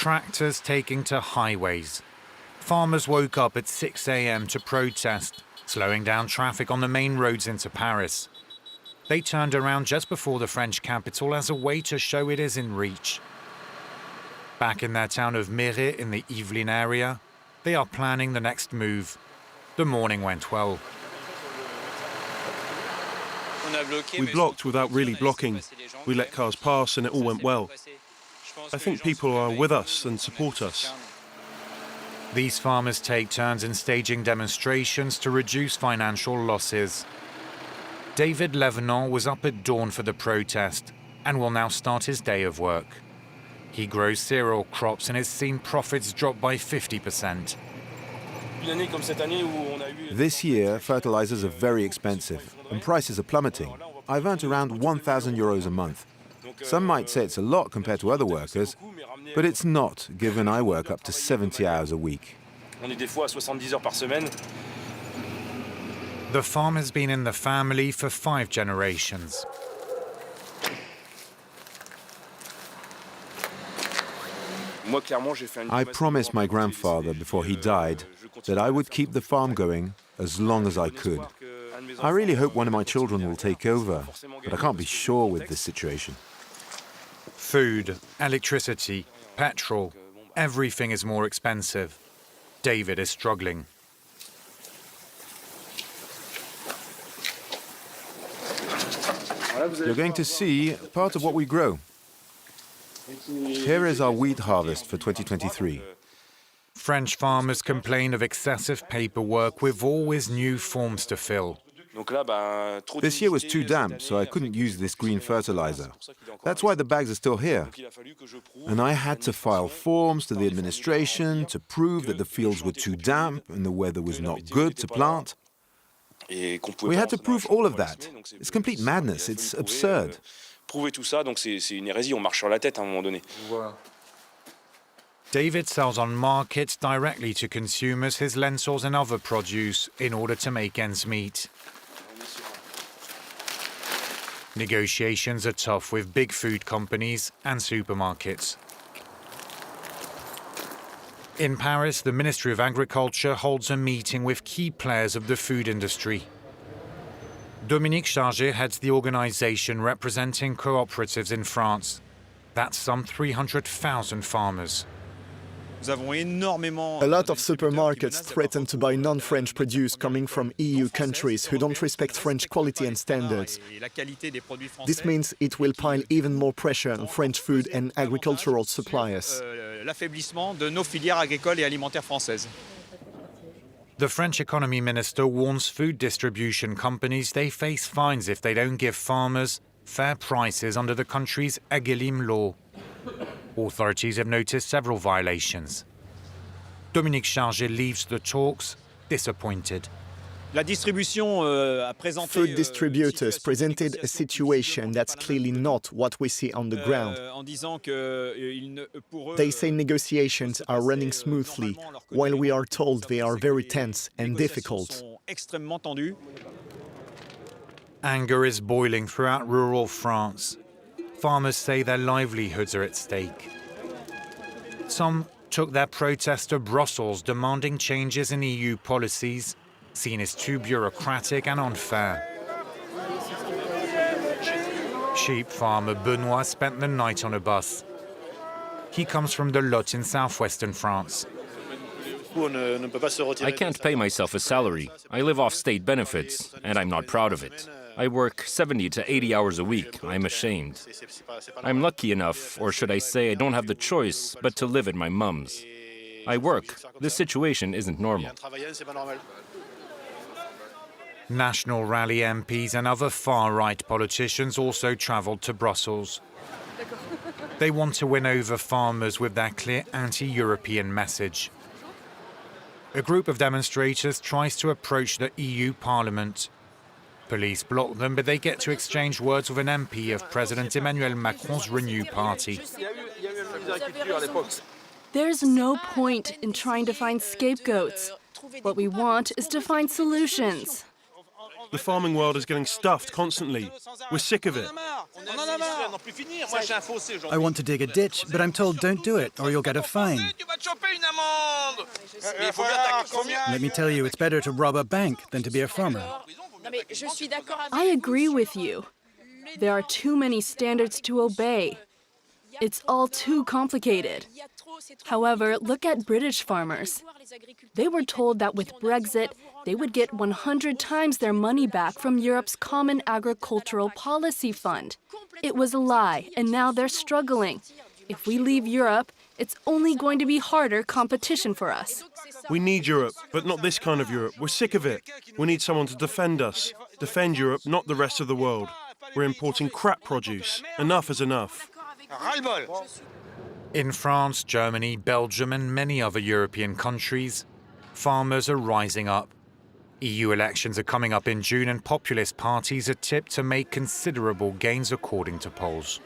Tractors taking to highways. Farmers woke up at 6 a.m. to protest, slowing down traffic on the main roads into Paris. They turned around just before the French capital as a way to show it is in reach. Back in their town of Méret in the Yvelines area, they are planning the next move. The morning went well. We blocked without really blocking. We let cars pass and it all went well. I think people are with us and support us. These farmers take turns in staging demonstrations to reduce financial losses. David Levenant was up at dawn for the protest and will now start his day of work. He grows cereal crops and has seen profits drop by 50%. This year, fertilizers are very expensive and prices are plummeting. I've earned around 1,000 euros a month. Some might say it's a lot compared to other workers, but it's not, given I work up to 70 hours a week. The farm has been in the family for 5 generations. I promised my grandfather before he died that I would keep the farm going as long as I could. I really hope one of my children will take over, but I can't be sure with this situation. Food, electricity, petrol, everything is more expensive. David is struggling. You're going to see part of what we grow. Here is our wheat harvest for 2023. French farmers complain of excessive paperwork with always new forms to fill. This year was too damp, so I couldn't use this green fertilizer. That's why the bags are still here. And I had to file forms to the administration to prove that the fields were too damp and the weather was not good to plant. We had to prove all of that. It's complete madness. It's absurd. David sells on markets directly to consumers his lentils and other produce in order to make ends meet. Negotiations are tough with big food companies and supermarkets. In Paris, the Ministry of Agriculture holds a meeting with key players of the food industry. Dominique Chargé heads the organization representing cooperatives in France. That's some 300,000 farmers. A lot of supermarkets threaten to buy non-French produce coming from EU countries who don't respect French quality and standards. This means it will pile even more pressure on French food and agricultural suppliers. The French economy minister warns food distribution companies they face fines if they don't give farmers fair prices under the country's Gaëlle law. Authorities have noticed several violations. Dominique Chargé leaves the talks disappointed. Food distributors presented a situation that's clearly not what we see on the ground. They say negotiations are running smoothly, while we are told they are very tense and difficult. Anger is boiling throughout rural France. Farmers say their livelihoods are at stake. Some took their protest to Brussels, demanding changes in EU policies, seen as too bureaucratic and unfair. Sheep farmer Benoit spent the night on a bus. He comes from the Lot in southwestern France. I can't pay myself a salary. I live off state benefits, and I'm not proud of it. I work 70 to 80 hours a week. I'm ashamed. I'm lucky enough, or should I say I don't have the choice, but to live at my mum's. I work. This situation isn't normal. National Rally MPs and other far-right politicians also travelled to Brussels. They want to win over farmers with their clear anti-European message. A group of demonstrators tries to approach the EU Parliament. Police block them, but they get to exchange words with an MP of President Emmanuel Macron's Renew Party. There's no point in trying to find scapegoats. What we want is to find solutions. The farming world is getting stuffed constantly. We're sick of it. I want to dig a ditch, but I'm told don't do it or you'll get a fine. Let me tell you, it's better to rob a bank than to be a farmer. I agree with you. There are too many standards to obey. It's all too complicated. However, look at British farmers. They were told that with Brexit, they would get 100 times their money back from Europe's Common Agricultural Policy Fund. It was a lie, and now they're struggling. If we leave Europe, it's only going to be harder competition for us. We need Europe, but not this kind of Europe. We're sick of it. We need someone to defend us. Defend Europe, not the rest of the world. We're importing crap produce. Enough is enough. In France, Germany, Belgium and many other European countries, farmers are rising up. EU elections are coming up in June and populist parties are tipped to make considerable gains according to polls.